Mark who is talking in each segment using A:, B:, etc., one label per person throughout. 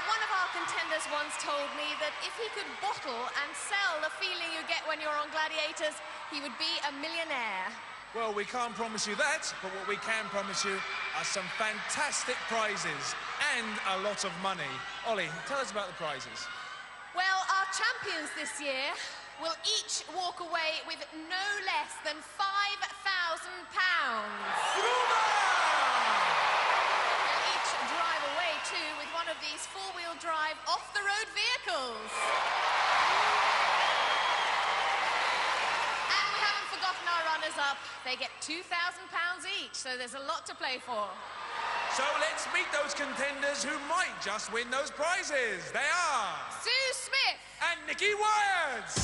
A: one of our contenders once told me that if he could bottle and sell the feeling you get when you're on Gladiators, he would be a millionaire.
B: Well, we can't promise you that, but what we can promise you are some fantastic prizes and a lot of money. Ollie, tell us about the prizes.
A: Well, our champions this year will each walk away with no less than £5,000. They'll each drive away, too, with one of these four-wheel drive off-the-road vehicles. And we haven't forgotten our runners-up. They get £2,000 each, so there's a lot to play for.
B: So let's meet those contenders who might just win those prizes. They are...
A: Sue Smith.
B: And Nikki Wyatts.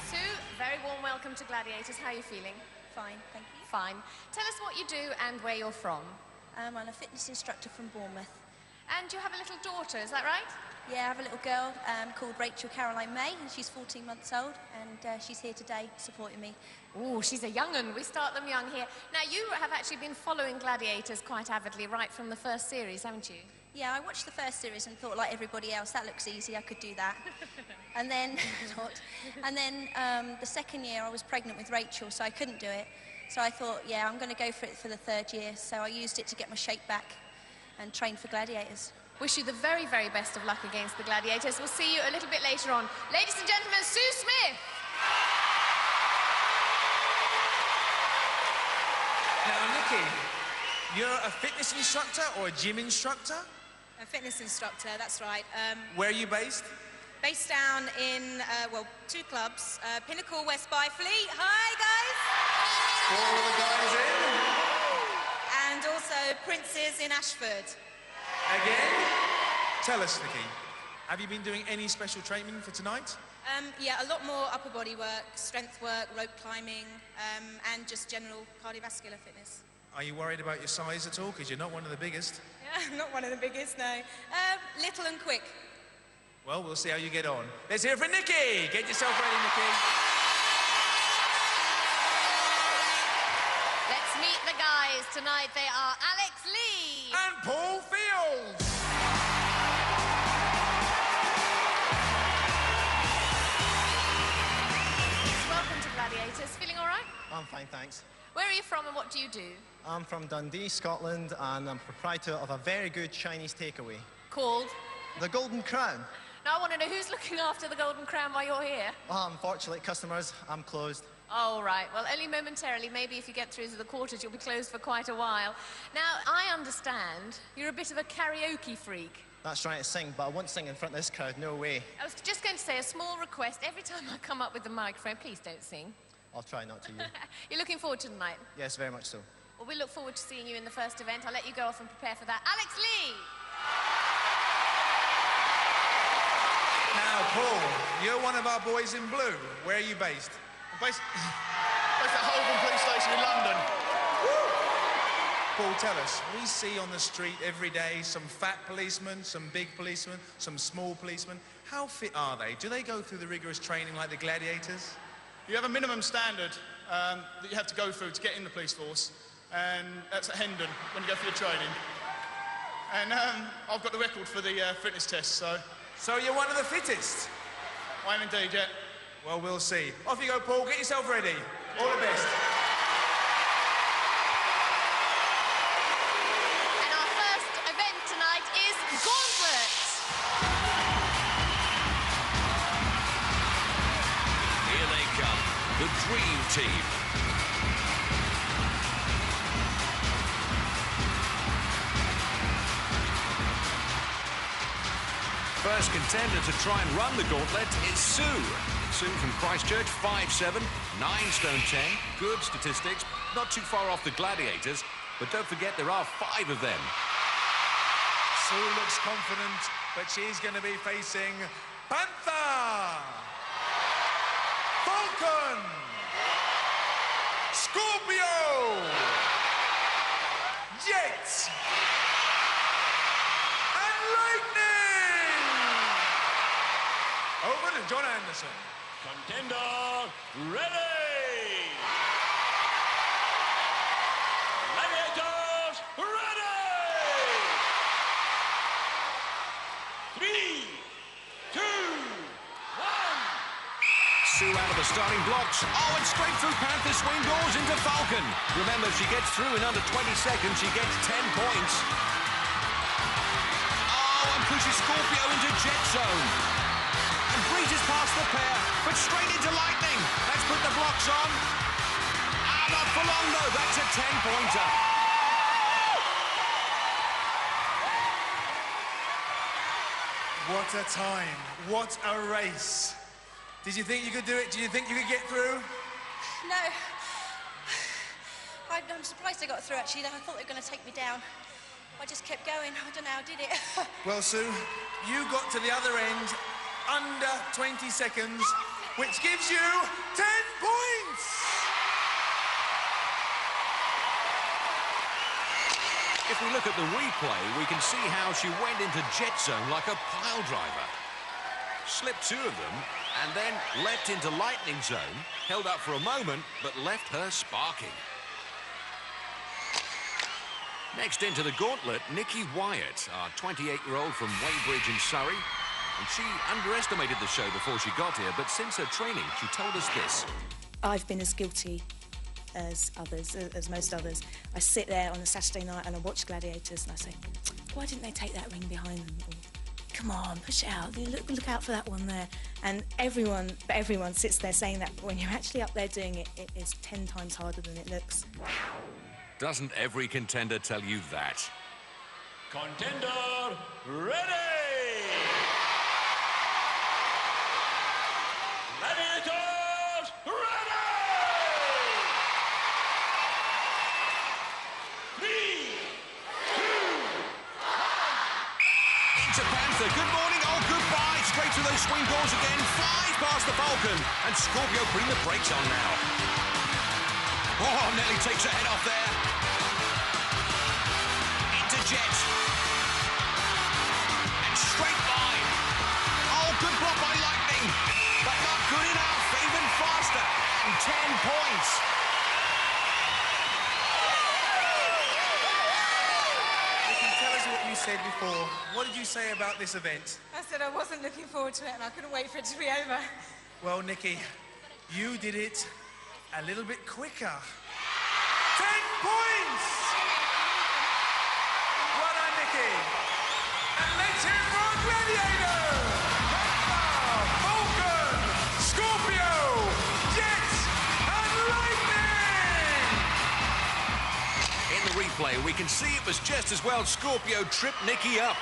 A: Sue, very warm welcome to Gladiators. How are you feeling?
C: Fine, thank you.
A: Fine. Tell us what you do and where you're from.
C: I'm a fitness instructor from Bournemouth.
A: And you have a little daughter, is that right?
C: Yeah, I have a little girl called Rachel Caroline May, and she's 14 months old, and she's here today supporting me.
A: Oh, she's a young un. We start them young here. Now, you have actually been following Gladiators quite avidly right from the first series, haven't you?
C: Yeah, I watched the first series and thought, like everybody else, that looks easy, I could do that. And then, the second year I was pregnant with Rachel, so I couldn't do it. So I thought, yeah, I'm going to go for it for the third year. So I used it to get my shape back and train for Gladiators.
A: Wish you the very, very best of luck against the Gladiators. We'll see you a little bit later on. Ladies and gentlemen, Sue Smith.
B: Now, Nikki, you're a fitness instructor or a gym instructor?
D: A fitness instructor, that's right.
B: Where are you based?
D: Based down in, well, two clubs. Pinnacle, West Byfleet. Hi, guys.
B: All the guys in.
D: And also Prince's in Ashford.
B: Again? Tell us, Nikki, have you been doing any special training for tonight?
D: Yeah, a lot more upper body work, strength work, rope climbing, and just general cardiovascular fitness.
B: Are you worried about your size at all? Because you're not one of the biggest.
D: Yeah, not one of the biggest, no. Little and quick.
B: Well, we'll see how you get on. Let's hear it for Nikki. Get yourself ready, Nikki.
A: Let's meet the guys tonight. They are Alex Lee.
B: And Paul Fields.
A: Welcome to Gladiators. Feeling all right?
E: I'm fine, thanks.
A: Where are you from and what do you do?
E: I'm from Dundee, Scotland, and I'm proprietor of a very good Chinese takeaway.
A: Called?
E: The Golden Crown.
A: Now, I want to know who's looking after the Golden Crown while you're here.
E: Oh, unfortunately, customers, I'm closed.
A: Oh, right. Well, only momentarily. Maybe if you get through to the quarters, you'll be closed for quite a while. Now, I understand you're a bit of a karaoke freak.
E: That's right, to sing, but I won't sing in front of this crowd, no way.
A: I was just going to say a small request. Every time I come up with the microphone, please don't sing.
E: I'll try not to, you.
A: You're looking forward to tonight?
E: Yes, very much so.
A: Well, we look forward to seeing you in the first event. I'll let you go off and prepare for that. Alex Lee!
B: Now, Paul, you're one of our boys in blue. Where are you based?
F: I'm based at Holborn Police Station in London.
B: Paul, tell us, we see on the street every day some fat policemen, some big policemen, some small policemen. How fit are they? Do they go through the rigorous training like the Gladiators?
F: You have a minimum standard that you have to go through to get in the police force, and that's at Hendon when you go for your training. And I've got the record for the fitness test, so...
B: So you're one of the fittest?
F: I am indeed, yeah.
B: Well, we'll see. Off you go, Paul. Get yourself ready. All the best.
A: And our first event tonight is Gauntlet.
G: Here they come, the Dream Team. First contender to try and run the gauntlet is Sue. Sue from Christchurch, 5'7", 9 stone 10, good statistics, not too far off the Gladiators, but don't forget there are 5 of them.
B: Sue looks confident, but she's going to be facing Panther, Falcon, Scorpio, Jet, and Lightning. Over to John Anderson.
H: Contender, ready!
G: the starting blocks. Oh, and straight through Panther swing doors into Falcon. Remember, if she gets through in under 20 seconds, she gets 10 points. Oh, and pushes Scorpio into jet zone. And breezes past the pair, but straight into lightning. Let's put the blocks on. Ah, not for long, though. That's a 10-pointer.
B: What a time. What a race. Did you think you could do it? Did you think you could get through?
C: No. I'm surprised I got through, actually. I thought they were going to take me down. I just kept going. I don't know how I did it.
B: Well, Sue, you got to the other end under 20 seconds, which gives you 10 points!
G: If we look at the replay, we can see how she went into jet zone like a pile driver. Slipped two of them, and then leapt into lightning zone, held up for a moment, but left her sparking. Next into the gauntlet, Nikki Wyatt, our 28-year-old from Weybridge in Surrey. And she underestimated the show before she got here, but since her training, she told us this.
H: I've been as guilty as others, as most others. I sit there on a Saturday night and I watch Gladiators and I say, why didn't they take that ring behind them? Or, come on, push it out. Look out for that one there. And everyone sits there saying that, but when you're actually up there doing it, it is 10 times harder than it looks.
G: Doesn't every contender tell you that?
I: Contender ready! Gladiators ready! 3, 2, 1.
G: Into Panther, good morning, oh goodbye. Straight through those swing doors again, flies past the Falcon. And Scorpio putting the brakes on now. Oh, nearly takes her head off there. Into Jet. And straight by. Oh, good block by Lightning. But not good enough, even faster. And 10 points.
B: Nikki, tell us what you said before. What did you say about this event?
D: I said I wasn't looking forward to it and I couldn't wait for it to be over.
B: Well, Nikki, you did it a little bit quicker. 10 points! Well done, Nikki. And let's hear for Gladiator! Panther, Falcon, Scorpio, Jet, and Lightning!
G: In the replay, we can see it was just as well Scorpio tripped Nikki up.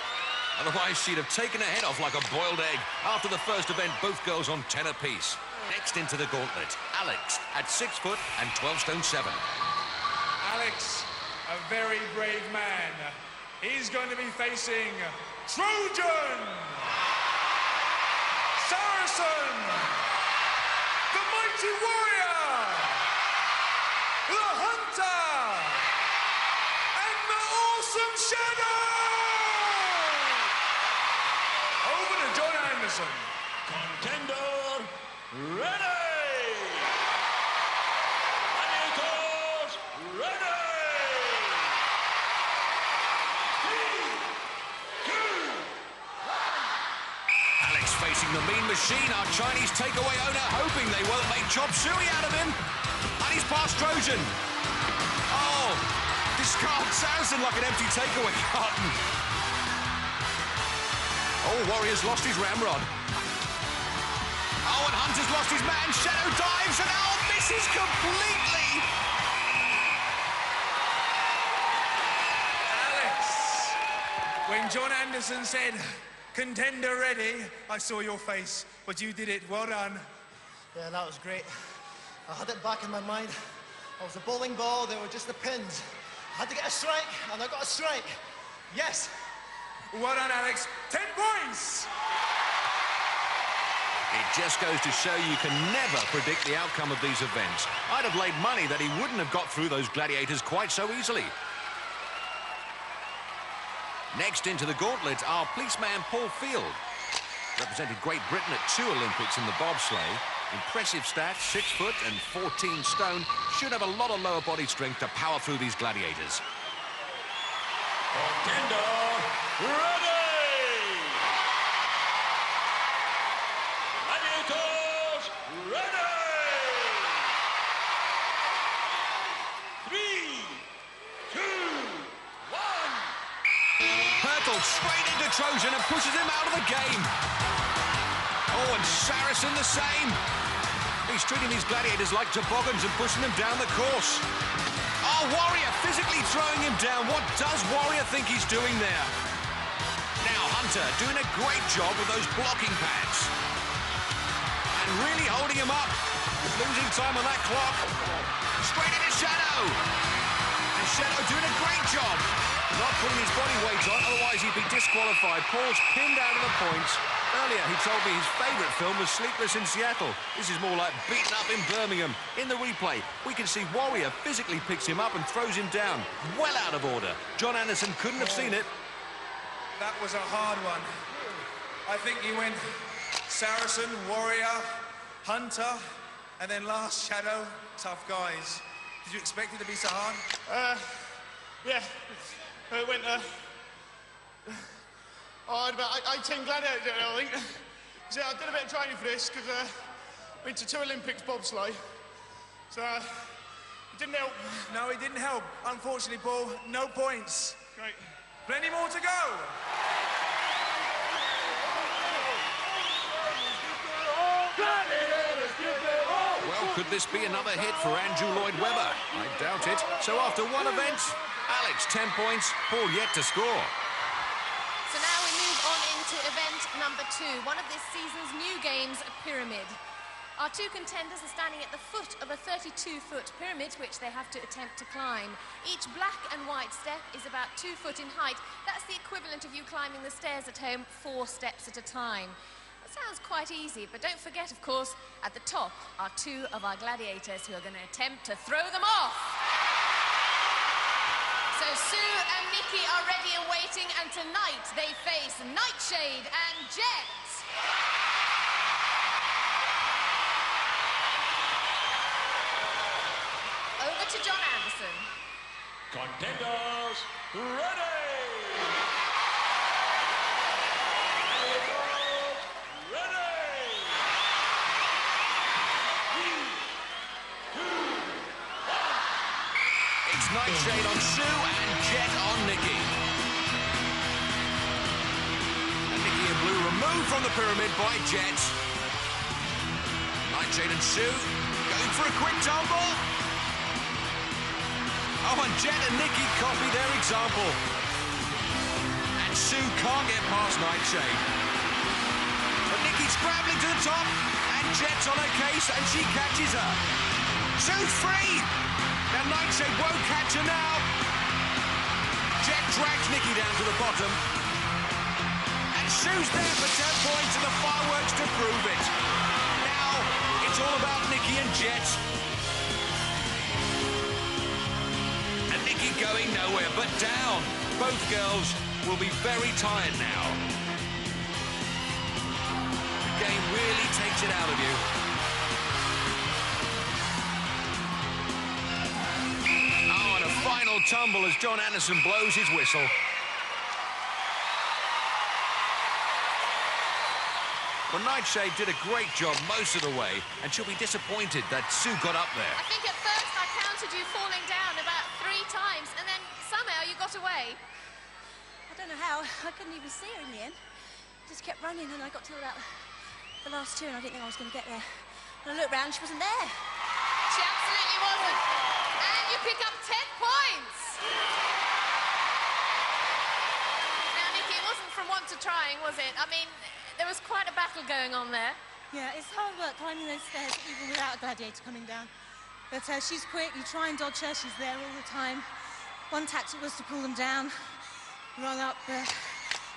G: Otherwise, she'd have taken her head off like a boiled egg. After the first event, both girls on 10 apiece. Next into the gauntlet, Alex at 6 foot and 12 stone 7.
B: Alex, a very brave man. He's going to be facing Trojan, Saracen, the mighty warrior, the hunter, and the awesome shadow. Over to John Anderson.
I: Contender ready! Gladiators ready! 3, 2, 1.
G: Alex facing the mean machine, our Chinese takeaway owner, hoping they won't make chop suey out of him. And he's past Trojan. Oh, discard Saracen like an empty takeaway carton. Oh, Warrior's lost his ramrod. Oh, and Hunter's lost his man. Shadow dives and oh, misses completely.
B: Alex, when John Anderson said, contender ready, I saw your face, but you did it. Well done.
E: Yeah, that was great. I had it back in my mind. I was a bowling ball, they were just the pins. I had to get a strike, and I got a strike. Yes.
B: Well done, Alex. 10 points.
G: It just goes to show you can never predict the outcome of these events. I'd have laid money that he wouldn't have got through those gladiators quite so easily. Next into the gauntlet, our policeman Paul Field. Represented Great Britain at 2 Olympics in the bobsleigh. Impressive stats, 6 foot and 14 stone. Should have a lot of lower body strength to power through these gladiators.
I: Contender ready! Gladiators ready!
G: straight into Trojan and pushes him out of the game. Oh, and Saracen the same. He's treating these gladiators like toboggans and pushing them down the course. Oh, Warrior physically throwing him down. What does Warrior think he's doing there? Now Hunter doing a great job with those blocking pads. And really holding him up. He's losing time on that clock. Straight into Shadow. And Shadow doing a great job. Not putting his body weight on, otherwise he'd be disqualified. Paul's pinned out of the points. Earlier, he told me his favourite film was Sleepless in Seattle. This is more like Beaten Up in Birmingham. In the replay, we can see Warrior physically picks him up and throws him down. Well out of order. John Anderson couldn't have seen it.
B: That was a hard one. I think he went Saracen, Warrior, Hunter, and then last Shadow. Tough guys. Did you expect it to be so hard?
F: Yeah. It went, about 18 gladiators, I think. So I did a bit of training for this, because I went to 2 Olympics bobsleigh. So, it didn't help.
B: No, it didn't help. Unfortunately, Paul, no points.
F: Great.
B: Plenty more to go.
G: Well, could this be another hit for Andrew Lloyd Webber? I doubt it. So after one event, Alex 10 points, Paul yet to score.
A: So now we move on into event number 2, one of this season's new games, Pyramid. Our 2 contenders are standing at the foot of a 32-foot pyramid, which they have to attempt to climb. Each black and white step is about 2 foot in height. That's the equivalent of you climbing the stairs at home 4 steps at a time. That sounds quite easy, but don't forget, of course, at the top are 2 of our gladiators who are going to attempt to throw them off. So Sue and Nikki are ready and waiting, and tonight they face Nightshade and Jet. Over to John Anderson.
I: Contenders, ready!
G: Nightshade on Sue and Jet on Nikki. And Nikki in blue removed from the pyramid by Jet. Nightshade and Sue going for a quick tumble. Oh, and Jet and Nikki copy their example. And Sue can't get past Nightshade. But Nikki's scrambling to the top, and Jet's on her case, and she catches her. Sue's free! Now Nightshade won't catch her now. Jet drags Nikki down to the bottom. And Sue's there for 10 points and the fireworks to prove it. Now it's all about Nikki and Jet. And Nikki going nowhere but down. Both girls will be very tired now. The game really takes it out of you. Final tumble as John Anderson blows his whistle. Well, Nightshade did a great job most of the way, and she'll be disappointed that Sue got up there.
A: I think at first I counted you falling down about 3 times, and then somehow you got away.
C: I don't know how. I couldn't even see her in the end. Just kept running, and I got to about the last 2, and I didn't think I was going to get there. And I looked round, she wasn't there.
A: She absolutely wasn't. And you pick up 10 points. Now, Nikki, it wasn't from want to trying, was it? I mean, there was quite a battle going on there.
H: Yeah, it's hard work climbing those stairs even without a gladiator coming down. But she's quick, you try and dodge her, she's there all the time. One tactic was to pull them down, run up,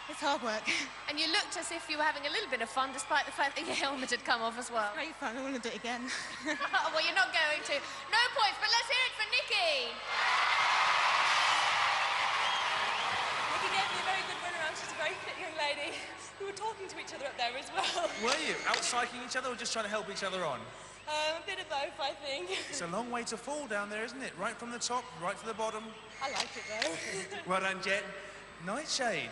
H: it's hard work.
A: And you looked as if you were having a little bit of fun, despite the fact that your helmet had come off as well.
H: Great fun, I want to do it again.
A: Well, you're not going to. No points, but let's hear it for Nikki.
J: Nikki gave me a very good run around. She's a very fit young lady. We were talking to each other up there as well.
B: Were you? Out-psyching each other or just trying to help each other on?
J: A bit of both, I think.
B: It's a long way to fall down there, isn't it? Right from the top, right to the bottom.
J: I like it, though.
B: Well done, Jet. Nightshade,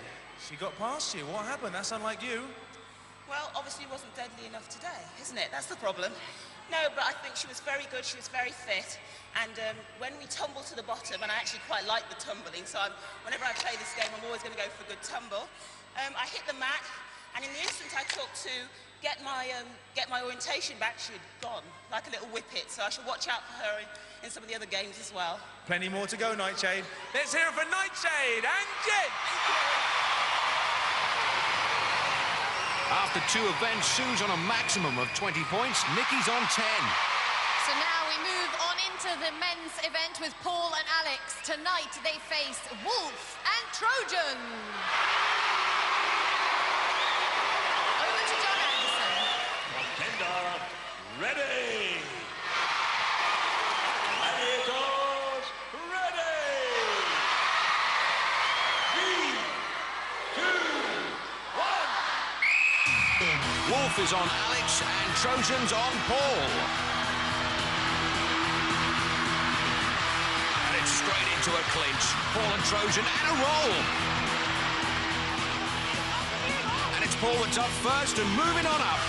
B: she got past you. What happened? That's unlike you.
K: Well, obviously it wasn't deadly enough today, isn't it? That's the problem. No, but I think she was very good. She was very fit. And when we tumble to the bottom, and I actually quite like the tumbling, so whenever I play this game, I'm always going to go for a good tumble. I hit the mat, and in the instant I took to get my orientation back, she had gone, like a little whippet. So I should watch out for her in some of the other games as well.
B: Plenty more to go, Nightshade. Let's hear it for Nightshade and Jen.
G: After 2 events, Sue's on a maximum of 20 points. Nikki's on 10.
A: So now we move on into the men's event with Paul and Alex. Tonight they face Wolf and Trojan. Over to John Anderson.
I: Contender, ready. Gladiators, ready. 3, 2, 1.
G: Wolf is on Alex and Trojan's on Paul. And it's straight into a clinch. Paul and Trojan and a roll. And it's Paul that's up first and moving on up.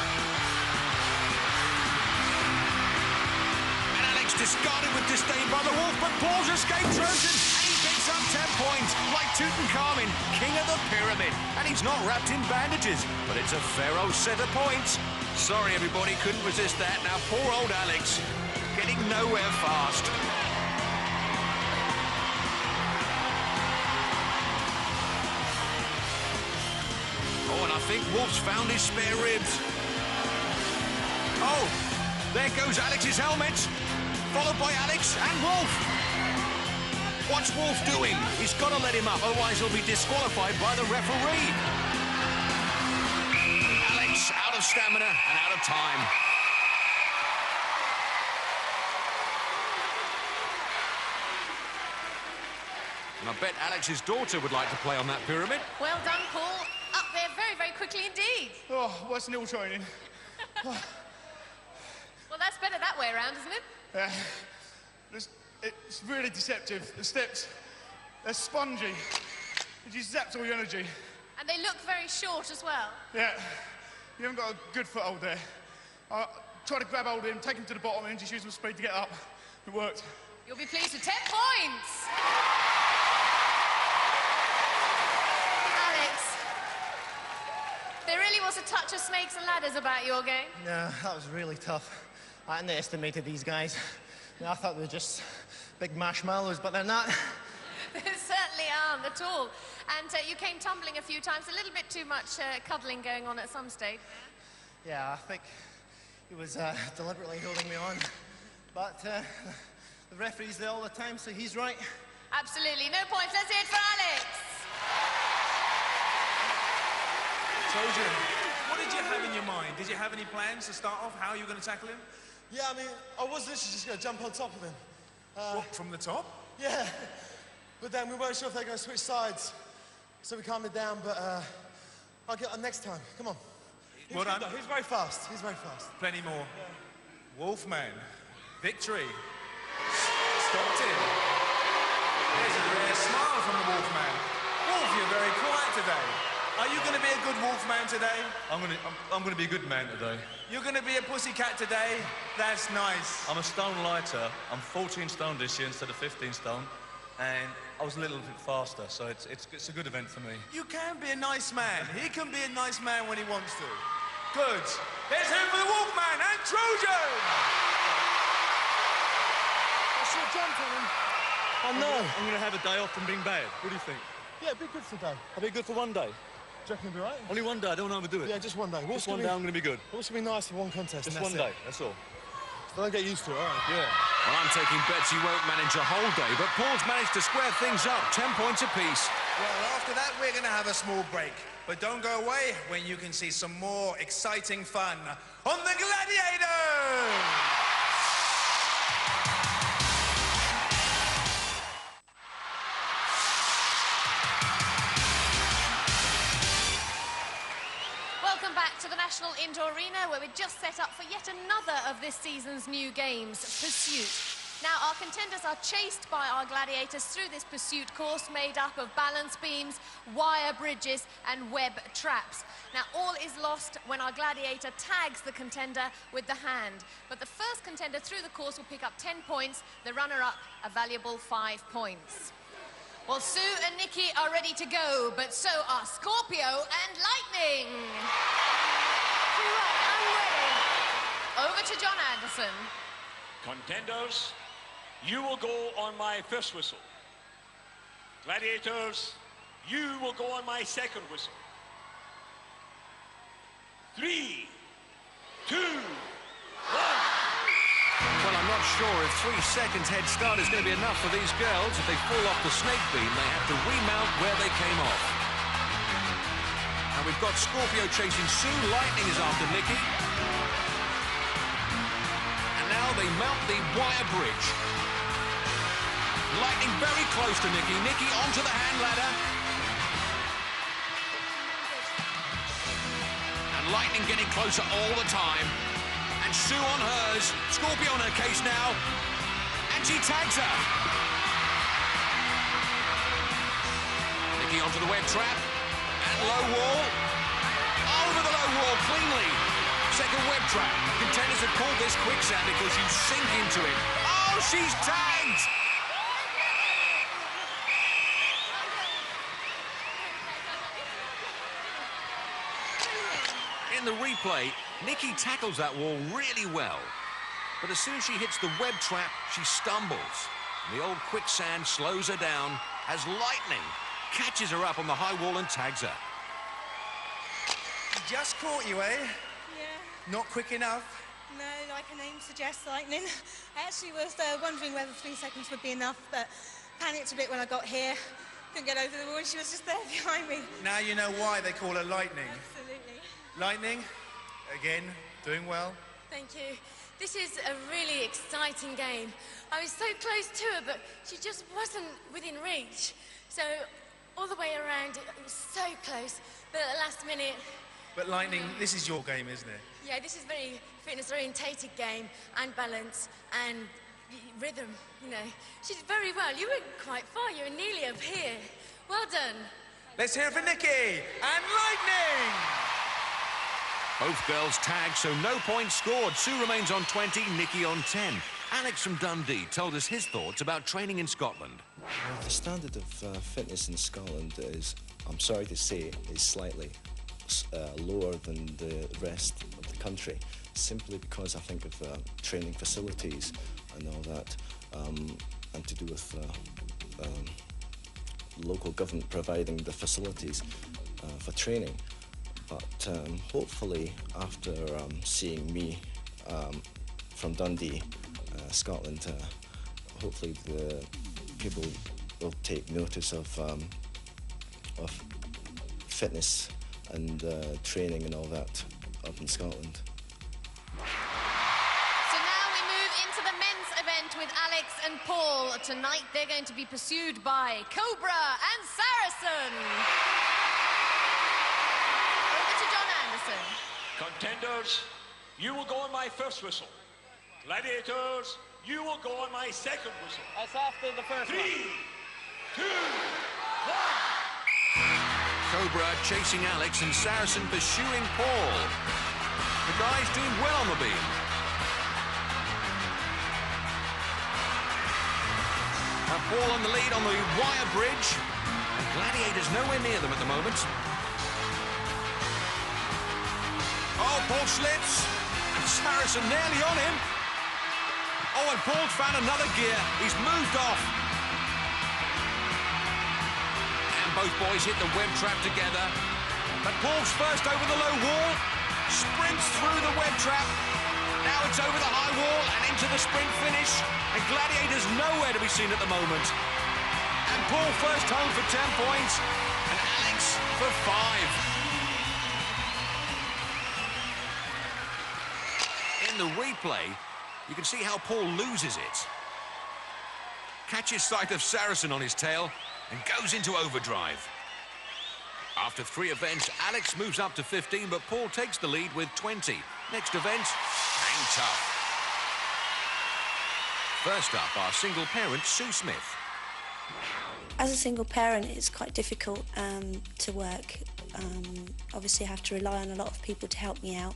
G: And Alex discarded with disdain by the Wolf, but Paul's escaped Trojan. And he picks up 10 points, like Tutankhamun, king of the pyramid. And he's not wrapped in bandages, but it's a fair old set of points. Sorry, everybody, couldn't resist that. Now, poor old Alex, getting nowhere fast. Oh, and I think Wolf's found his spare ribs. Oh, there goes Alex's helmet, followed by Alex and Wolf. What's Wolf doing? He's got to let him up, otherwise he'll be disqualified by the referee. Alex out of stamina and out of time. And I bet Alex's daughter would like to play on that pyramid.
A: Well done, Paul. Up there very, very quickly indeed.
F: Oh, what's nil training?
A: Well, that's better that way around, isn't it?
F: Yeah. It's really deceptive. The steps, they're spongy. It just zaps all your energy.
A: And they look very short as well.
F: Yeah. You haven't got a good foothold there. I tried to grab hold of him, take him to the bottom, and just use my speed to get up. It worked.
A: You'll be pleased with 10 points. Alex, there really was a touch of snakes and ladders about your game.
E: Yeah, that was really tough. I underestimated these guys. I thought they were just big marshmallows, but they're not.
A: They certainly aren't at all. And you came tumbling a few times, a little bit too much cuddling going on at some stage.
E: Yeah, I think he was deliberately holding me on. But the referee's there all the time, so he's right.
A: Absolutely. No points. Let's hear it for Alex.
B: Trojan, what did you have in your mind? Did you have any plans to start off? How are you going to tackle him?
E: Yeah, I mean, I was literally just going to jump on top of him.
B: What, from the top?
E: Yeah. But then we weren't sure if they were going to switch sides. So we calmed it down, but I'll get on next time. Come on.
B: Well done.
E: He's very fast. He's very fast.
B: Plenty more. Yeah. Wolfman. Victory. Stockton. There's a rare smile from the Wolfman. Wolf, you're very quiet today. Are you going to be a good Wolfman today?
L: I'm going to be a good man today.
B: You're going to be a pussycat today? That's nice.
L: I'm a stone lighter. I'm 14 stone this year instead of 15 stone. And I was a little bit faster, so it's a good event for me.
B: You can be a nice man. He can be a nice man when he wants to. Good. Let's hear it for the Wolfman and Trojan!
E: I should have jumped on him. I know.
L: I'm going to have a day off from being bad. What do you think?
E: Yeah, it'd be good for a day.
L: I'll be good for one day.
E: Do you reckon it'll be right?
L: Only one day, I don't overdo it.
E: Yeah, just one day.
L: Just one day, I'm going to be good.
E: What's going to be nice for one contest?
L: Just one day, that's all.
E: So don't get used to it, all right?
L: Yeah.
G: Well, I'm taking bets he won't manage a whole day, but Paul's managed to square things up, 10 points apiece.
B: Well, after that, we're going to have a small break. But don't go away when you can see some more exciting fun on the Gladiators!
A: Welcome back to the National Indoor Arena, where we're just set up for yet another of this season's new games, Pursuit. Now, our contenders are chased by our gladiators through this pursuit course made up of balance beams, wire bridges, and web traps. Now, all is lost when our gladiator tags the contender with the hand. But the first contender through the course will pick up 10 points, the runner-up a valuable 5 points. Well, Sue and Nikki are ready to go, but so are Scorpio and Lightning. Right, I'm ready. Over to John Anderson.
I: Contenders, you will go on my first whistle. Gladiators, you will go on my second whistle. 3, 2, 1.
G: Well, I'm not sure if 3 seconds head start is going to be enough for these girls. If they fall off the snake beam, they have to remount where they came off. And we've got Scorpio chasing Sue. Lightning is after Nikki. And now they mount the wire bridge. Lightning very close to Nikki. Nikki onto the hand ladder. And Lightning getting closer all the time. And Sue on hers. Scorpio on her case now. And she tags her. Nikki onto the web trap. And low wall. Over the low wall cleanly. Second web trap. Contenders have called this quicksand because you sink into it. Oh, she's tagged! In the replay, Nikki tackles that wall really well. But as soon as she hits the web trap, she stumbles. The old quicksand slows her down as Lightning catches her up on the high wall and tags her.
B: Just caught you, eh?
M: Yeah.
B: Not quick enough?
M: No, like her name suggests, Lightning. I actually was wondering whether 3 seconds would be enough, but panicked a bit when I got here. Couldn't get over the wall, and she was just there behind me.
B: Now you know why they call her Lightning.
M: Absolutely.
B: Lightning, again, doing well.
J: Thank you. This is a really exciting game. I was so close to her, but she just wasn't within reach. So all the way around, it was so close. But at the last minute...
B: But Lightning, this is your game, isn't it?
J: Yeah, this is very fitness-orientated game, and balance, and rhythm, you know. She did very well. You went quite far. You were nearly up here. Well done.
B: Let's hear it for Nikki and Lightning!
G: Both girls tagged, so no points scored. Sue remains on 20, Nikki on 10. Alex from Dundee told us his thoughts about training in Scotland.
N: Well, the standard of fitness in Scotland is, I'm sorry to say, is slightly lower than the rest of the country, simply because I think of training facilities and all that, and to do with local government providing the facilities for training. But hopefully, after seeing me from Dundee, Scotland, hopefully the people will take notice of fitness and training and all that up in Scotland.
A: So now we move into the men's event with Alex and Paul. Tonight they're going to be pursued by Cobra and Saracen. Over to John Anderson.
I: Contenders, you will go on my first whistle. Gladiators, you will go on my second whistle.
O: That's after the first
I: 3,
O: one.
I: 2, 1.
G: Cobra chasing Alex and Saracen pursuing Paul. The guy's doing well on the beam. Now Paul on the lead on the wire bridge. And Gladiators nowhere near them at the moment. Oh, Paul slips. And Saracen nearly on him. Oh, and Paul's found another gear. He's moved off. Both boys hit the web trap together. But Paul's first over the low wall. Sprints through the web trap. Now it's over the high wall and into the sprint finish. And Gladiators nowhere to be seen at the moment. And Paul first home for 10 points. And Alex for 5. In the replay, you can see how Paul loses it. Catches sight of Saracen on his tail and goes into overdrive. After 3 events, Alex moves up to 15, but Paul takes the lead with 20. Next event, hang tough. First up, our single parent, Sue Smith.
H: As a single parent, it's quite difficult to work. Obviously, I have to rely on a lot of people to help me out,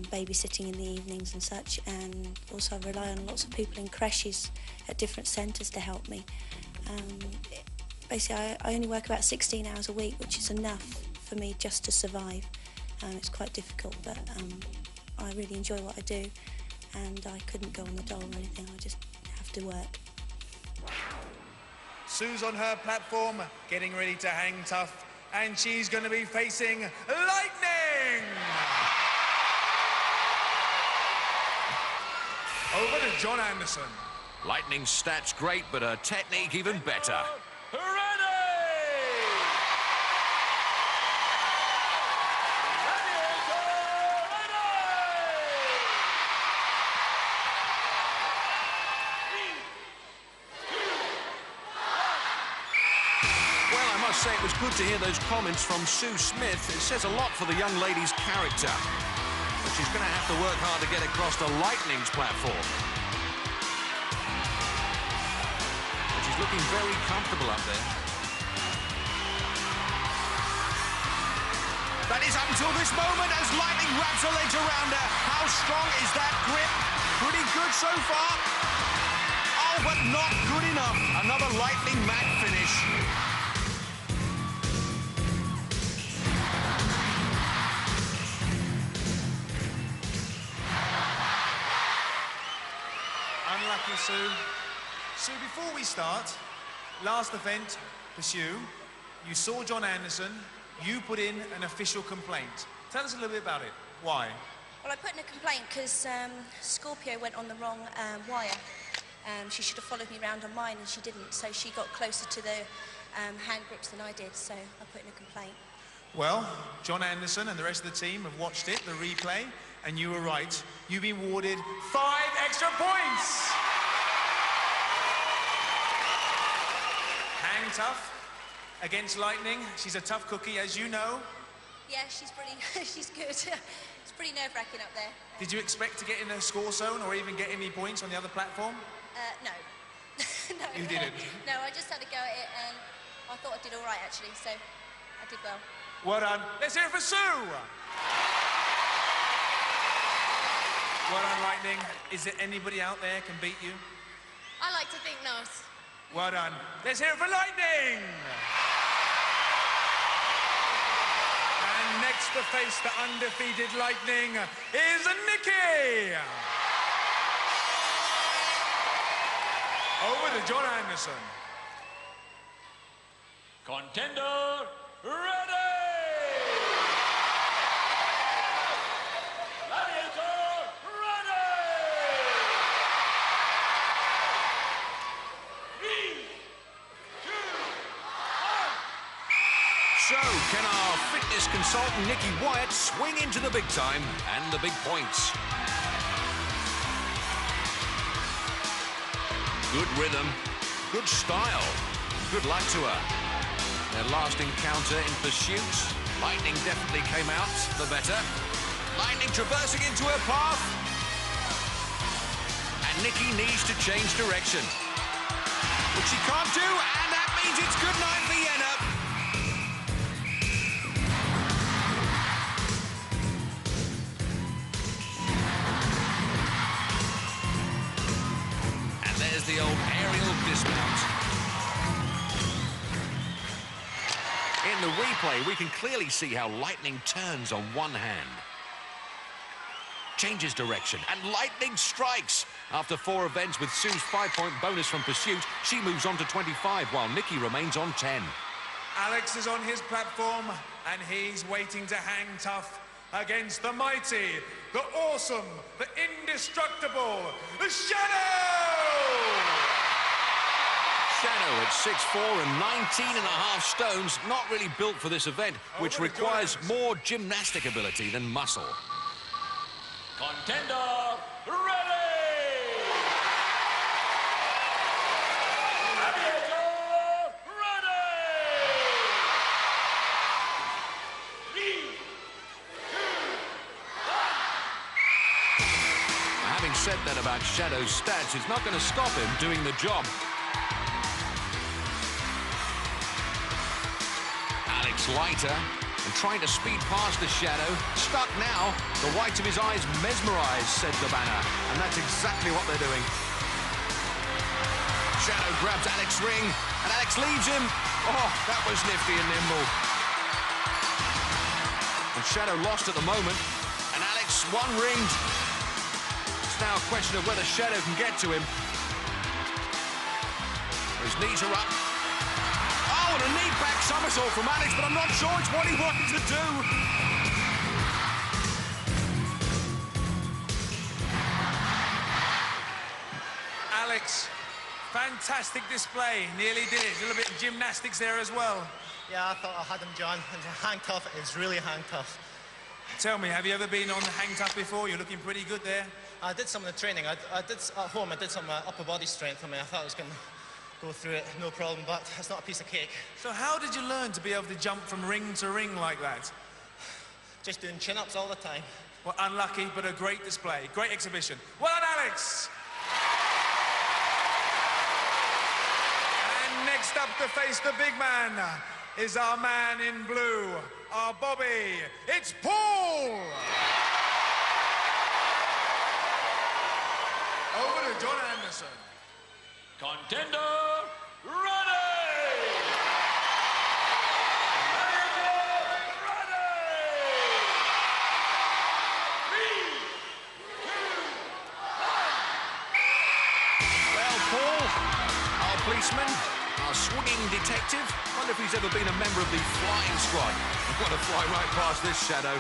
H: babysitting in the evenings and such, and also I rely on lots of people in creches at different centres to help me. Basically, I only work about 16 hours a week, which is enough for me just to survive. It's quite difficult, but I really enjoy what I do, and I couldn't go on the dole or anything. I just have to work.
B: Sue's on her platform, getting ready to hang tough, and she's going to be facing Lightning! Over to John Anderson.
G: Lightning's stats great, but her technique even better. I must say it was good to hear those comments from Sue Smith. It says a lot for the young lady's character. But she's going to have to work hard to get across to Lightning's platform. But she's looking very comfortable up there. That is up until this moment as Lightning wraps her legs around her. How strong is that grip? Pretty good so far. Oh, but not good enough. Another Lightning mat finish.
B: Unlucky, Sue. Sue, before we start, last event, Pursue, you saw John Anderson, you put in an official complaint. Tell us a little bit about it. Why?
C: Well, I put in a complaint because Scorpio went on the wrong wire. She should have followed me around on mine, and she didn't, so she got closer to the hand grips than I did, so I put in a complaint.
B: Well, John Anderson and the rest of the team have watched it, the replay, and you were right. You've been awarded 5 extra points! Hang tough against Lightning. She's a tough cookie, as you know.
C: Yeah, she's pretty, she's good. It's pretty nerve-wracking up there.
B: Did you expect to get in a score zone or even get any points on the other platform?
C: No. No.
B: You didn't?
C: No, I just had to go at it, and I thought I did all right, actually, so I did well.
B: Well done. Let's hear it for Sue! Well done, Lightning. Is there anybody out there can beat you?
J: I like to think not.
B: Well done. Let's hear it for Lightning! And next to face the undefeated Lightning is Nikki! Over to John Anderson.
I: Contender, ready!
G: So, can our fitness consultant, Nikki Wyatt, swing into the big time and the big points? Good rhythm, good style, good luck to her. Their last encounter in pursuit, Lightning definitely came out the better. Lightning traversing into her path. And Nikki needs to change direction. Which she can't do, and that means it's good night for Yenna. The old aerial dismount. In the replay, we can clearly see how Lightning turns on one hand. Changes direction, and Lightning strikes. After 4 events with Sue's 5-point bonus from Pursuit, she moves on to 25, while Nikki remains on 10.
B: Alex is on his platform, and he's waiting to hang tough against the mighty, the awesome, the indestructible, the Shadow!
G: Shadow at 6'4" and 19.5 stones, not really built for this event, which requires more gymnastic ability than muscle.
I: Contender, ready! Gladiator, ready! 3, 2, 1.
G: Having said that about Shadow's stats. It's not going to stop him doing the job. Alex lighter and trying to speed past the Shadow. Stuck now. The whites of his eyes mesmerised, said the banner. And that's exactly what they're doing. Shadow grabs Alex's ring, and Alex leaves him. Oh, that was nifty and nimble. And Shadow lost at the moment, and Alex one-ringed. It's now a question of whether Shadow can get to him. His knees are up. Oh, and a knee back somersault from Alex, but I'm not sure it's what he wanted to do.
B: Alex, fantastic display. Nearly did it. A little bit of gymnastics there as well.
E: Yeah, I thought I had him, John. And hang tough is really hang tough.
B: Tell me, have you ever been on the hang tough before? You're looking pretty good there.
E: I did some of the training. I did at home. I did some upper body strength. I mean, I thought I was going to go through it, no problem, but it's not a piece of cake.
B: So how did you learn to be able to jump from ring to ring like that?
E: Just doing chin-ups all the time.
B: Well, unlucky, but a great display. Great exhibition. Well done, Alex! And next up to face the big man is our man in blue, our Bobby. It's Paul! Over to John Anderson.
I: Contender, ready!
G: Well, Paul, our policeman, our swinging detective. Wonder if he's ever been a member of the flying squad. I want to fly right past this Shadow.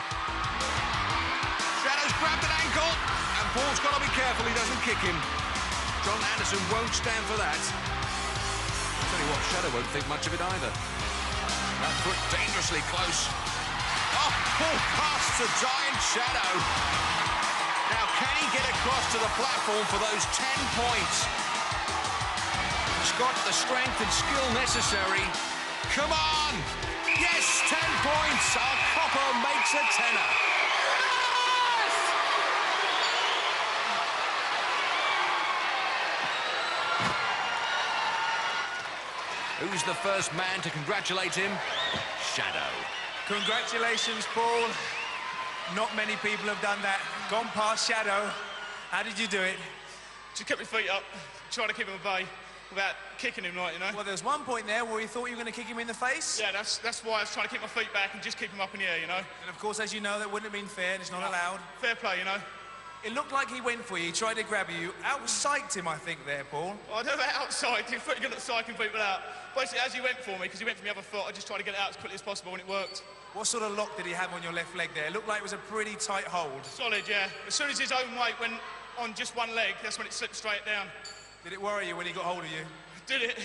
G: Shadow's grabbed an ankle, and Paul's got to be careful he doesn't kick him. John Anderson won't stand for that. I'll tell you what, Shadow won't think much of it either. That foot dangerously close. Oh, Paul casts a giant Shadow. Now, can he get across to the platform for those 10 points? He's got the strength and skill necessary. Come on! Yes, 10 points! Our copper makes a tenner. Who's the first man to congratulate him? Shadow.
B: Congratulations, Paul. Not many people have done that. Gone past Shadow. How did you do it?
F: Just kept my feet up, trying to keep him at bay without kicking him, like, you know.
B: Well, there's one point there where you thought you were going to kick him in the face.
F: Yeah, that's why I was trying to keep my feet back and just keep him up in the air, you know.
B: And of course, as you know, that wouldn't have been fair and it's not allowed.
F: Fair play, you know.
B: It looked like he went for you. He tried to grab you. Out-psyched him, I think, there, Paul.
F: Well, I don't know about outside. You're pretty good at psyching people out. Basically, as he went for me, because he went for my other foot, I just tried to get it out as quickly as possible, and it worked.
B: What sort of lock did he have on your left leg there? It looked like it was a pretty tight hold.
F: Solid, yeah. As soon as his own weight went on just one leg, that's when it slipped straight down.
B: Did it worry you when he got hold of you?
F: Did it?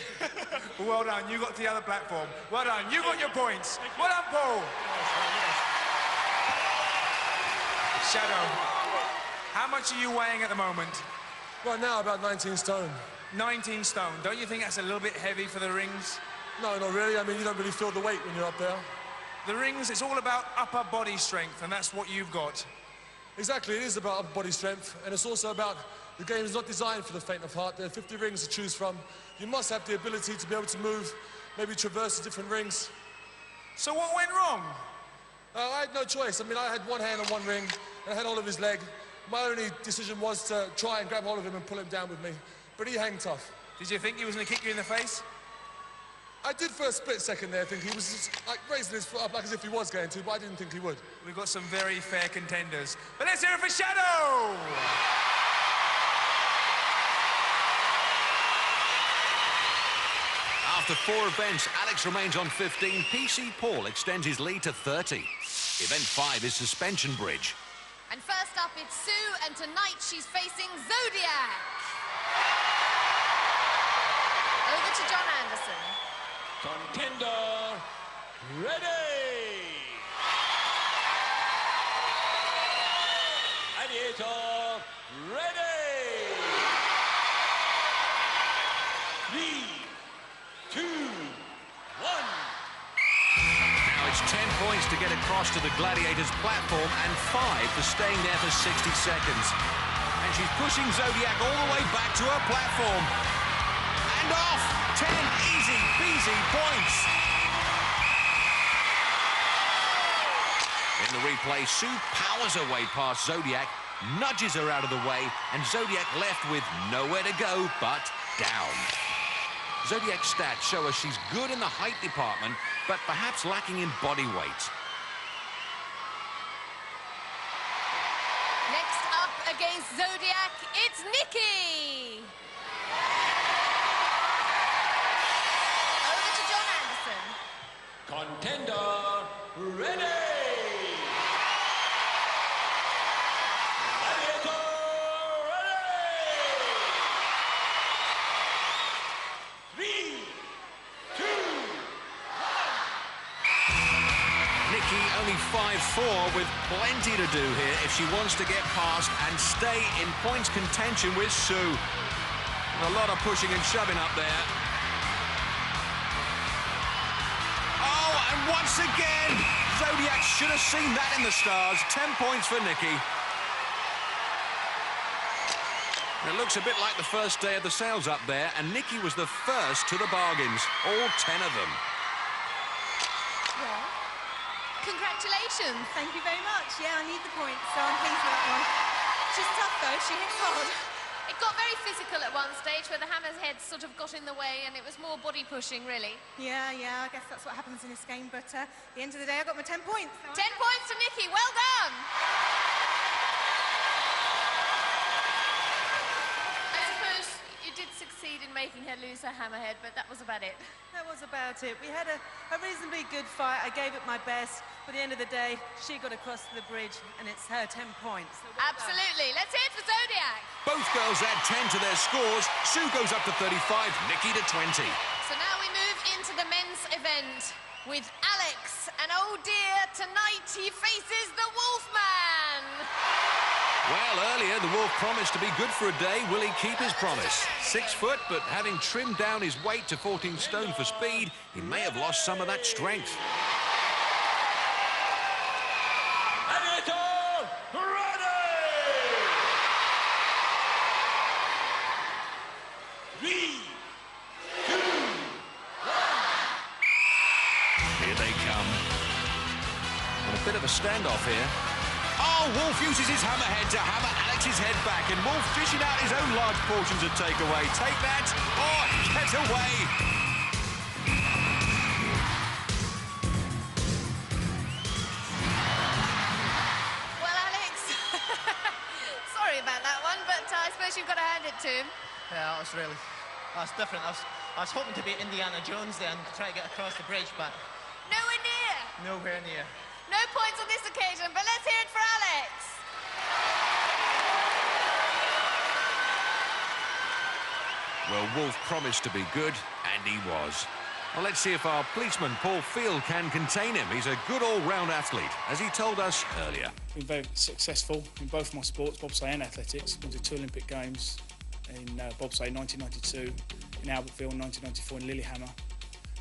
B: Well done. You got to the other platform. Well done. You got your points. Well done, Paul. Shadow, how much are you weighing at the moment?
O: Right now, about 19 stone.
B: 19 stone. Don't you think that's a little bit heavy for the rings?
O: No, not really. I mean, you don't really feel the weight when you're up there.
B: The rings, it's all about upper body strength, and that's what you've got.
O: Exactly, it is about upper body strength, and it's also about the game is not designed for the faint of heart. There are 50 rings to choose from. You must have the ability to be able to move, maybe traverse the different rings.
B: So what went wrong?
O: I had no choice. I mean, I had one hand on one ring, and I had hold of his leg. My only decision was to try and grab hold of him and pull him down with me. But he hung tough.
B: Did you think he was going to kick you in the face?
O: I did for a split second there think he was just like raising his foot up like as if he was going to, but I didn't think he would.
B: We've got some very fair contenders. But let's hear it for Shadow!
G: After 4 events, Alex remains on 15. PC Paul extends his lead to 30. Event 5 is Suspension Bridge.
A: And first up, it's Sue, and tonight she's facing Zodiac. Over to John Anderson.
I: Contender, ready! Gladiator, ready! 3, 2, 1.
G: Now it's 10 points to get across to the Gladiators platform and 5 for staying there for 60 seconds. And She's pushing Zodiac all the way back to her platform. And off! 10 easy peasy points. In the replay, Sue powers her way past Zodiac, nudges her out of the way, and Zodiac left with nowhere to go but down. Zodiac's stats show us she's good in the height department, but perhaps lacking in body weight.
A: Next up against Zodiac, it's Nikki. Over to John Anderson.
I: Contender, ready!
G: Only 5'4", with plenty to do here if she wants to get past and stay in points contention with Sue. A lot of pushing and shoving up there. Oh, and once again, Zodiac should have seen that in the stars. 10 points for Nikki. It looks a bit like the first day of the sales up there, and Nikki was the first to the bargains, all 10 of them.
A: Well, congratulations.
M: Thank you very much. Yeah, I need the points, so I'm pleased with that one. She's tough, though. She hits hard.
A: It got very physical at one stage where the hammer's head sort of got in the way and it was more body pushing, really.
M: Yeah, I guess that's what happens in this game, but at the end of the day, I got my 10 points. So
A: 10 points to Nikki. Well done. I suppose you did succeed in making her lose her hammerhead, but that was about it.
P: That was about it. We had a reasonably good fight. I gave it my best. But at the end of the day, she got across the bridge, and it's her 10 points. So well
A: absolutely. Let's hear it for Zodiac.
G: Both girls add 10 to their scores. Sue goes up to 35, Nikki to 20.
A: So now we move into the men's event with Alex. And oh dear, tonight he faces the Wolfman.
G: Well, earlier the Wolf promised to be good for a day. Will he keep his promise? 6 foot, but having trimmed down his weight to 14 stone for speed, he may have lost some of that strength. Bit of a standoff here. Oh, Wolf uses his hammerhead to hammer Alex's head back, and Wolf dishing out his own large portions of takeaway. Take that, or get away.
A: Well, Alex, sorry about that one, but I suppose you've got to hand it to him.
E: Yeah, that's different. I was hoping to be Indiana Jones then, to try to get across the bridge, but...
A: Nowhere near.
E: Nowhere near.
A: No points on this occasion, but let's hear it for Alex.
G: Well, Wolf promised to be good, and he was. Well, let's see if our policeman, Paul Field, can contain him. He's a good all-round athlete, as he told us earlier.
Q: Been very successful in both my sports, bobsleigh and athletics. Been to 2 Olympic Games in bobsleigh 1992, in Albertville in 1994 in Lillehammer.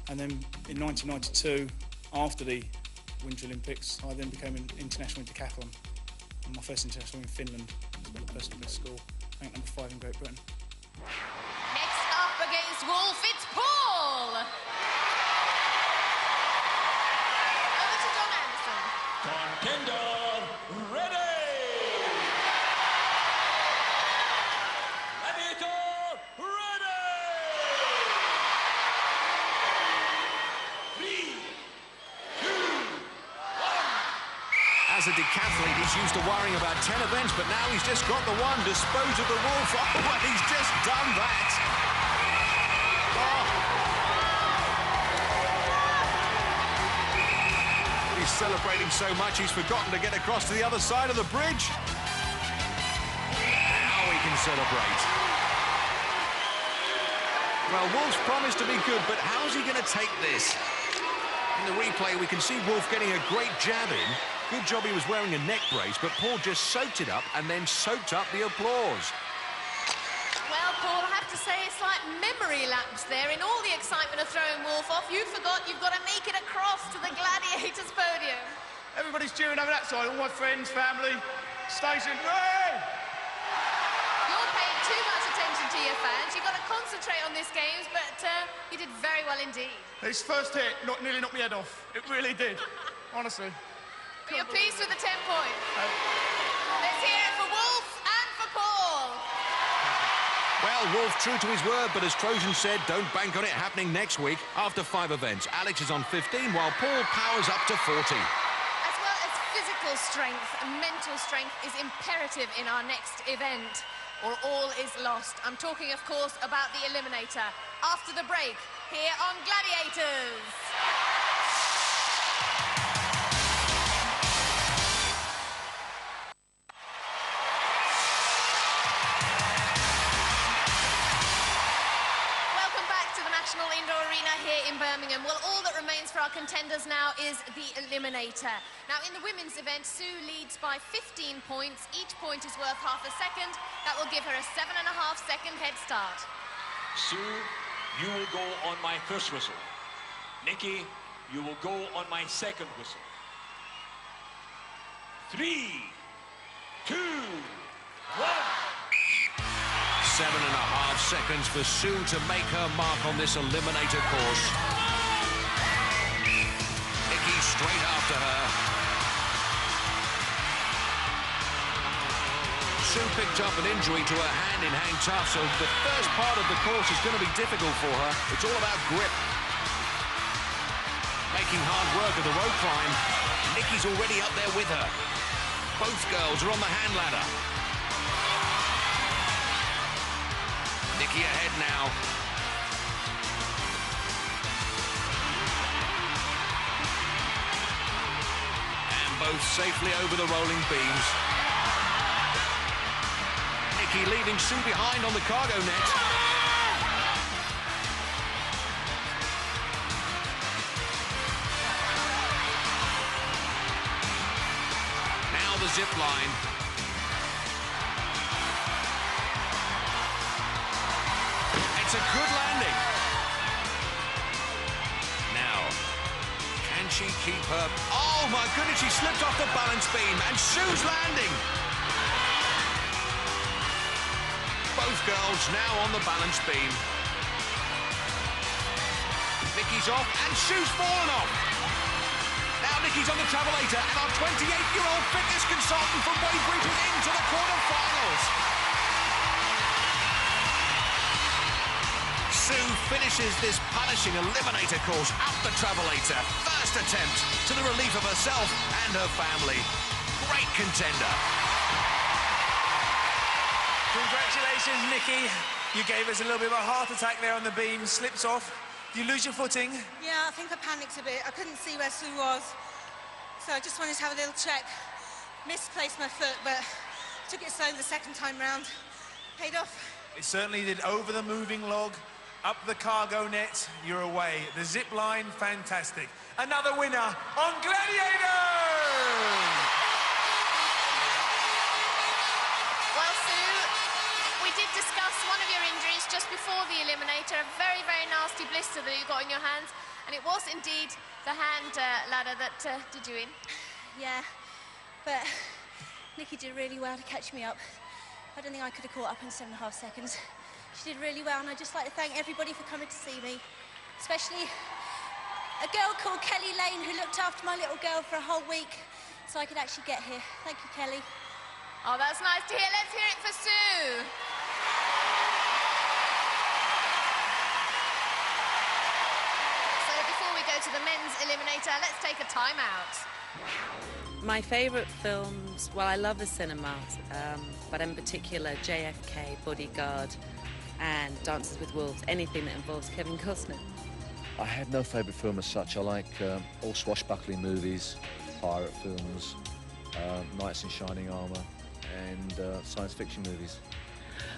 Q: And then in 1992, after the Winter Olympics, I then became an international in decathlon. And my first international in Finland, as well as personal best score, ranked number 5 in Great Britain.
A: Next up against Wolf, it's Paul. Over to John Anderson.
I: Contender, ready! Gladiator, ready! 3, 2, 1.
G: As a decathlete, he's used to worrying about 10 events, but now he's just got the one. Dispose of the Wolf. Oh, but he's just done that. Oh. He's celebrating so much, he's forgotten to get across to the other side of the bridge. Now he can celebrate. Well, Wolf's promised to be good, but how's he going to take this? In the replay, we can see Wolf getting a great jab in. Good job he was wearing a neck brace, but Paul just soaked it up and then soaked up the applause.
A: Well, Paul, I have to say it's like memory lapse there. In all the excitement of throwing Wolf off, you forgot you've got to make it across to the Gladiators podium.
F: Everybody's cheering over that side. All my friends, family, station. Hey!
A: Warrior fans. You've got to concentrate on this games, but you did very well indeed.
F: His first hit nearly knocked me head off. It really did, honestly.
A: But you're pleased with the 10 points. Let's hear it for Wolf and for Paul.
G: Well, Wolf true to his word, but as Trojan said, don't bank on it happening next week. After 5 events, Alex is on 15, while Paul powers up to 40.
A: As well as physical strength, mental strength is imperative in our next event, or all is lost. I'm talking, of course, about the Eliminator. After the break, here on Gladiators. Indoor Arena here in Birmingham. Well, all that remains for our contenders now is the Eliminator. Now, in the women's event, Sue leads by 15 points. Each point is worth half a second. That will give her a 7.5-second head start.
I: Sue, you will go on my first whistle. Nikki, you will go on my second whistle. 3, 2, 1.
G: 7.5 seconds for Sue to make her mark on this Eliminator course. Nikki straight after her. Sue picked up an injury to her hand in hang tough, so the first part of the course is going to be difficult for her. It's all about grip. Making hard work of the rope climb. Nikki's already up there with her. Both girls are on the hand ladder. Nikki ahead now. And both safely over the rolling beams. Nikki leaving Sue behind on the cargo net. Now the zip line. It's a good landing. Now, can she keep her... Oh, my goodness, she slipped off the balance beam, and Sue's landing. Both girls now on the balance beam. Nikki's off, and Sue's fallen off. Now Nikki's on the travelator, and our 28-year-old fitness consultant from Weybridge is into the quarterfinals. Sue finishes this punishing Eliminator course up the travelator. First attempt to the relief of herself and her family. Great contender.
B: Congratulations, Nikki. You gave us a little bit of a heart attack there on the beam. Slips off. You lose your footing?
M: Yeah, I think I panicked a bit. I couldn't see where Sue was. So I just wanted to have a little check. Misplaced my foot, but took it slow the second time round. Paid off.
B: It certainly did. Over the moving log. Up the cargo net, you're away. The zip line, fantastic. Another winner on Gladiators!
A: Well, Sue, we did discuss one of your injuries just before the Eliminator, a very, very nasty blister that you got in your hands, and it was indeed the hand ladder that did you in.
C: Yeah, but Nikki did really well to catch me up. I don't think I could have caught up in 7.5 seconds. She did really well, and I'd just like to thank everybody for coming to see me, especially a girl called Kelly Lane who looked after my little girl for a whole week so I could actually get here. Thank you, Kelly.
A: Oh, that's nice to hear. Let's hear it for Sue. So before we go to the men's Eliminator, let's take a time out.
R: My favourite films, well, I love the cinema, but in particular JFK, Bodyguard, and Dances with Wolves, anything that involves Kevin Costner.
N: I have no favourite film as such. I like all swashbuckling movies, pirate films, knights in shining armour, and science fiction movies.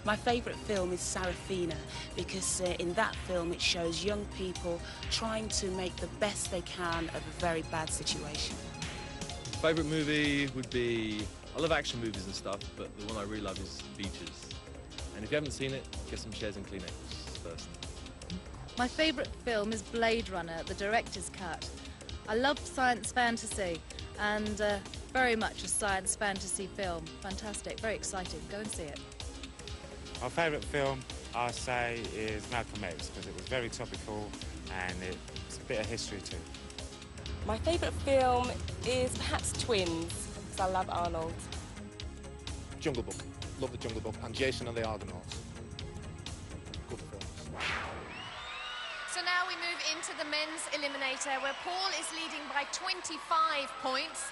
S: My favourite film is Sarafina because in that film it shows young people trying to make the best they can of a very bad situation.
T: Favourite movie would be, I love action movies and stuff, but the one I really love is Beaches. And if you haven't seen it, get some shares and Kleenex first.
U: My favourite film is Blade Runner, the director's cut. I love science fantasy and very much a science fantasy film. Fantastic, very exciting. Go and see it.
V: Our favourite film
D: I'll say is Malcolm X, because it was very topical and it's a bit of history too.
V: My favourite film is perhaps Twins, because I love Arnold.
W: Jungle Book. Love the Jungle Book. And Jason and the Argonauts. Good films.
A: So now we move into the men's eliminator, where Paul is leading by 25 points.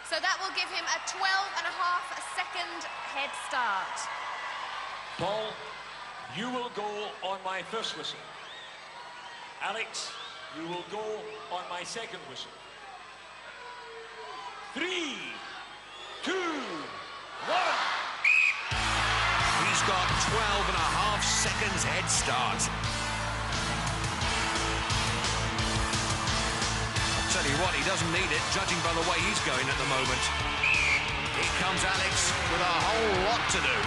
A: So that will give him a 12.5-second head start.
I: Paul, you will go on my first whistle. Alex, you will go on my second whistle. 3, 2, 1.
G: He's got 12.5 seconds head start. Tell you what, he doesn't need it, judging by the way he's going at the moment. Here comes Alex with a whole lot to do.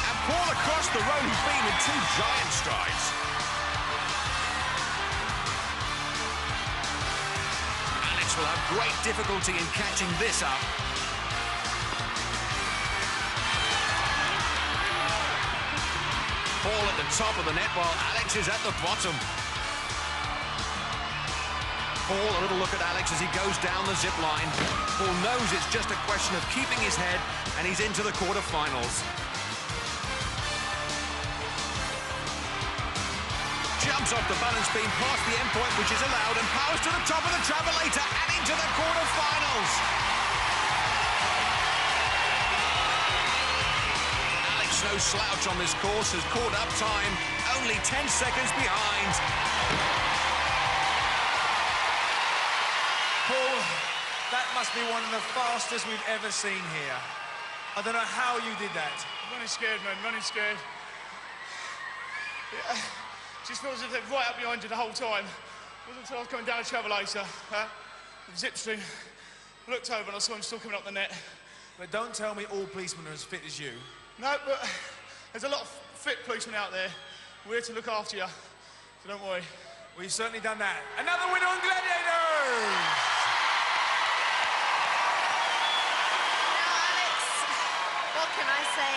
G: And Paul across the rolling beam in 2 giant strides. Alex will have great difficulty in catching this up. Paul at the top of the net while Alex is at the bottom. Paul, a little look at Alex as he goes down the zip line. Paul knows it's just a question of keeping his head, and he's into the quarterfinals. Jumps off the balance beam past the end point, which is allowed, and powers to the top of the travelator and into the quarterfinals. No slouch on this course, has caught up time, only 10 seconds behind.
B: Paul, that must be one of the fastest we've ever seen here. I don't know how you did that.
F: Running scared, man, running scared. Yeah, just feels as if they're right up behind you the whole time. It wasn't until I was coming down a travelator, the zip stream. I looked over and I saw him still coming up the net.
B: But don't tell me all policemen are as fit as you.
F: No, but there's a lot of fit policemen out there. We're here to look after you, so don't worry.
B: Well, you've certainly done that. Another winner on Gladiators!
A: Now, Alex, what can I say?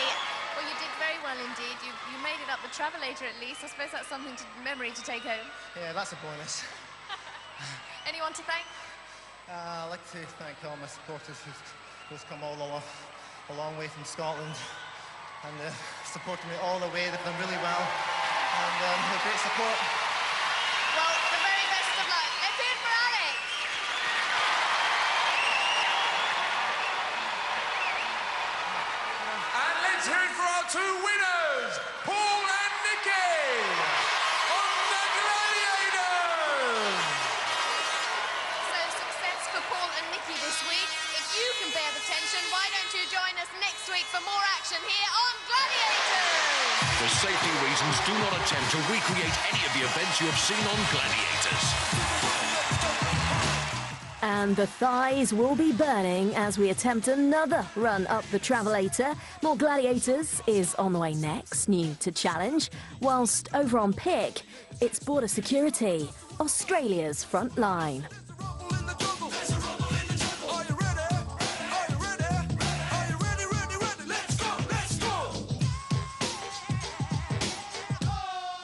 A: Well, you did very well indeed. You made it up the travelator at least. I suppose that's something to memory to take home.
E: Yeah, that's a bonus.
A: Anyone to thank?
E: I'd like to thank all my supporters who've come all a long way from Scotland and supported me all the way. They've done really well, and a great support.
A: Well, the very best of luck. Let's hear it for Alex.
B: And let's hear it for our 2 winners, Paul and Nikki, on the Gladiators!
A: So, success for Paul and Nikki this week. If you can bear the tension, why don't you join us next week for more action here on Gladiators?
G: For safety reasons, do not attempt to recreate any of the events you have seen on Gladiators.
X: And the thighs will be burning as we attempt another run up the travelator. More Gladiators is on the way next, new to challenge. Whilst over on Pick, it's border security, Australia's front line.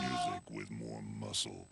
Y: Music with more muscle.